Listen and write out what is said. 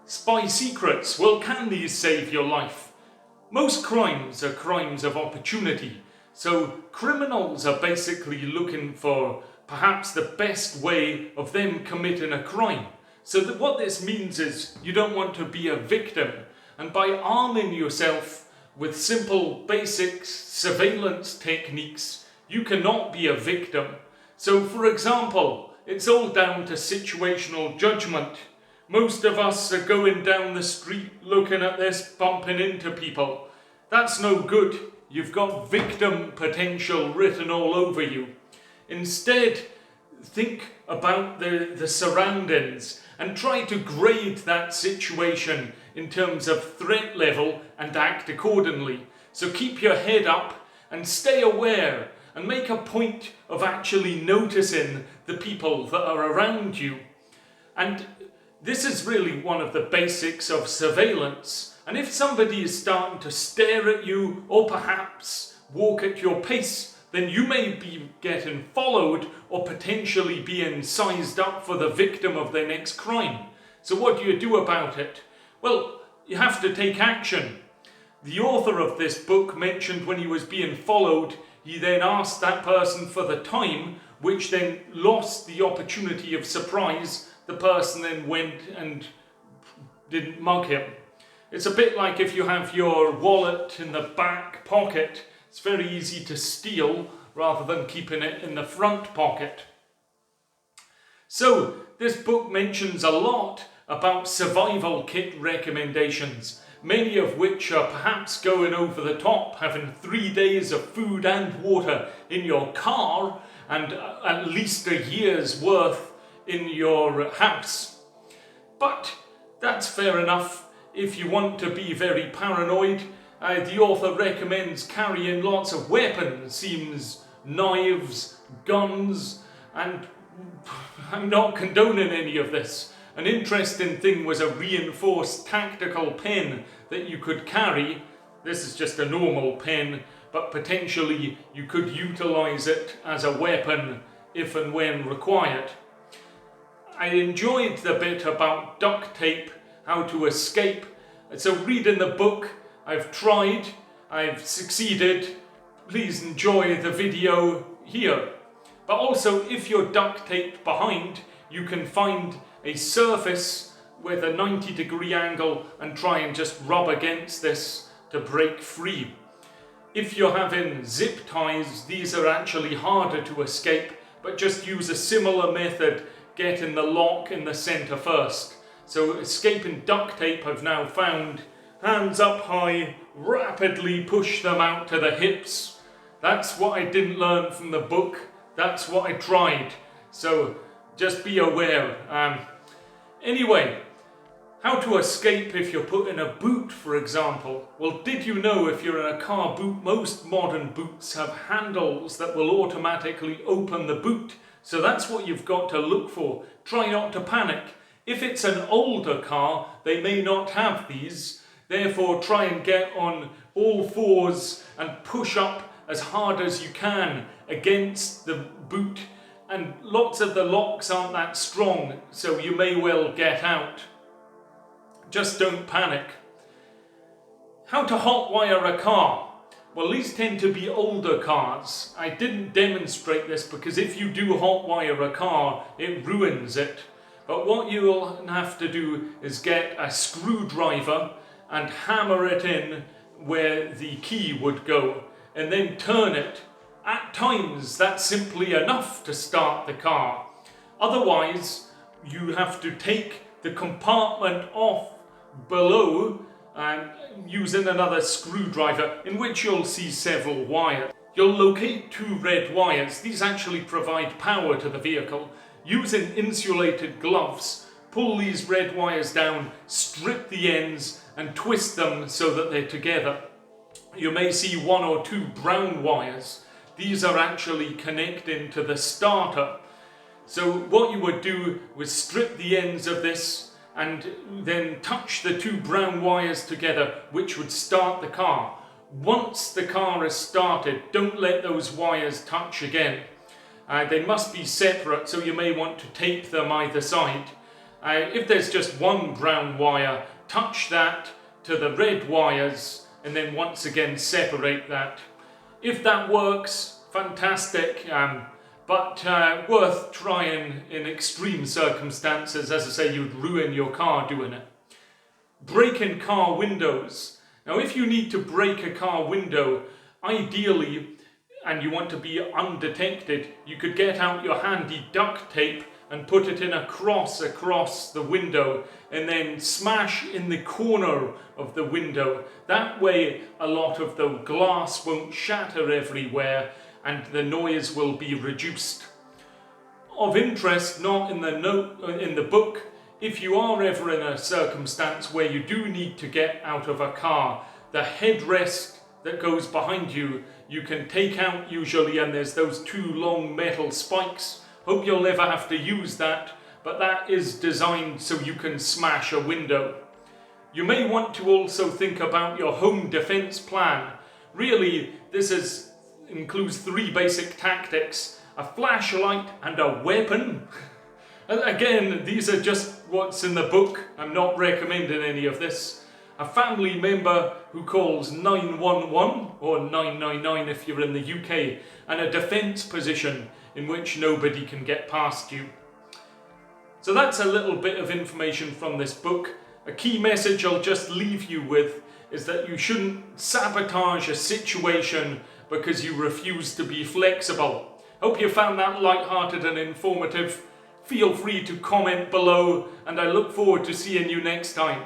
Spy secrets, well, can these save your life? Most crimes are crimes of opportunity, so criminals are basically looking for perhaps the best way of them committing a crime. So that what this means is you don't want to be a victim, and by arming yourself with simple basic surveillance techniques, you cannot be a victim. So for example, it's all down to situational judgment. Most of us are going down the street looking at this, bumping into people. That's no good. You've got victim potential written all over you. Instead, think about the surroundings and try to grade that situation in terms of threat level and act accordingly. So keep your head up and stay aware and make a point of actually noticing the people that are around you. And this is really one of the basics of surveillance. And if somebody is starting to stare at you or perhaps walk at your pace, then you may be getting followed or potentially being sized up for the victim of their next crime. So what do you do about it? Well, you have to take action. The author of this book mentioned when he was being followed, he then asked that person for the time, which then lost the opportunity of surprise. The person then went and didn't mug him. It's a bit like if you have your wallet in the back pocket. It's very easy to steal rather than keeping it in the front pocket. So this book mentions a lot about survival kit recommendations, many of which are perhaps going over the top, having 3 days of food and water in your car and at least a year's worth in your house. But that's fair enough if you want to be very paranoid. The author recommends carrying lots of weapons, seems knives, guns, and I'm not condoning any of this. An interesting thing was a reinforced tactical pen that you could carry. This is just a normal pen, but potentially you could utilize it as a weapon if and when required. I enjoyed the bit about duct tape, how to escape. So read in the book. I've tried, I've succeeded. Please enjoy the video here. But also, if you're duct taped behind, you can find a surface with a 90-degree angle and try and just rub against this to break free. If you're having zip ties, these are actually harder to escape, but just use a similar method, getting the lock in the center first. So escaping duct tape, I've now found, hands up high, rapidly push them out to the hips. That's what I didn't learn from the book. That's what I tried. So just be aware. Anyway, how to escape if you're put in a boot, for example. Well, did you know if you're in a car boot, most modern boots have handles that will automatically open the boot. So that's what you've got to look for. Try not to panic. If it's an older car, they may not have these. Therefore, try and get on all fours and push up as hard as you can against the boot. And lots of the locks aren't that strong, so you may well get out. Just don't panic. How to hotwire a car? Well, these tend to be older cars. I didn't demonstrate this because if you do hotwire a car, it ruins it. But what you'll have to do is get a screwdriver and hammer it in where the key would go, and then turn it. At times, that's simply enough to start the car. Otherwise, you have to take the compartment off below and using another screwdriver, in which you'll see several wires. You'll locate 2 red wires. These actually provide power to the vehicle. Using insulated gloves, pull these red wires down, strip the ends and twist them so that they're together. You may see 1 or 2 brown wires. These are actually connecting to the starter. So what you would do was strip the ends of this and then touch the 2 brown wires together, which would start the car. Once the car is started, don't let those wires touch again. They must be separate, so you may want to tape them either side. If there's just one brown wire, touch that to the red wires and then once again separate that. If that works, fantastic, but worth trying in extreme circumstances. As I say, you'd ruin your car doing it. Breaking car windows. Now if you need to break a car window, ideally, and you want to be undetected, you could get out your handy duct tape and put it in a cross across the window and then smash in the corner of the window. That way a lot of the glass won't shatter everywhere and the noise will be reduced. Of interest, not in the book, if you are ever in a circumstance where you do need to get out of a car, the headrest that goes behind you, you can take out usually, and there's those two long metal spikes. Hope you'll never have to use that, but that is designed so you can smash a window. You may want to also think about your home defense plan. Really, this includes 3 basic tactics: a flashlight and a weapon. Again, these are just what's in the book. I'm not recommending any of this. A family member who calls 911 or 999 if you're in the UK, and a defence position in which nobody can get past you. So that's a little bit of information from this book. A key message I'll just leave you with is that you shouldn't sabotage a situation because you refuse to be flexible. Hope you found that light-hearted and informative. Feel free to comment below, and I look forward to seeing you next time.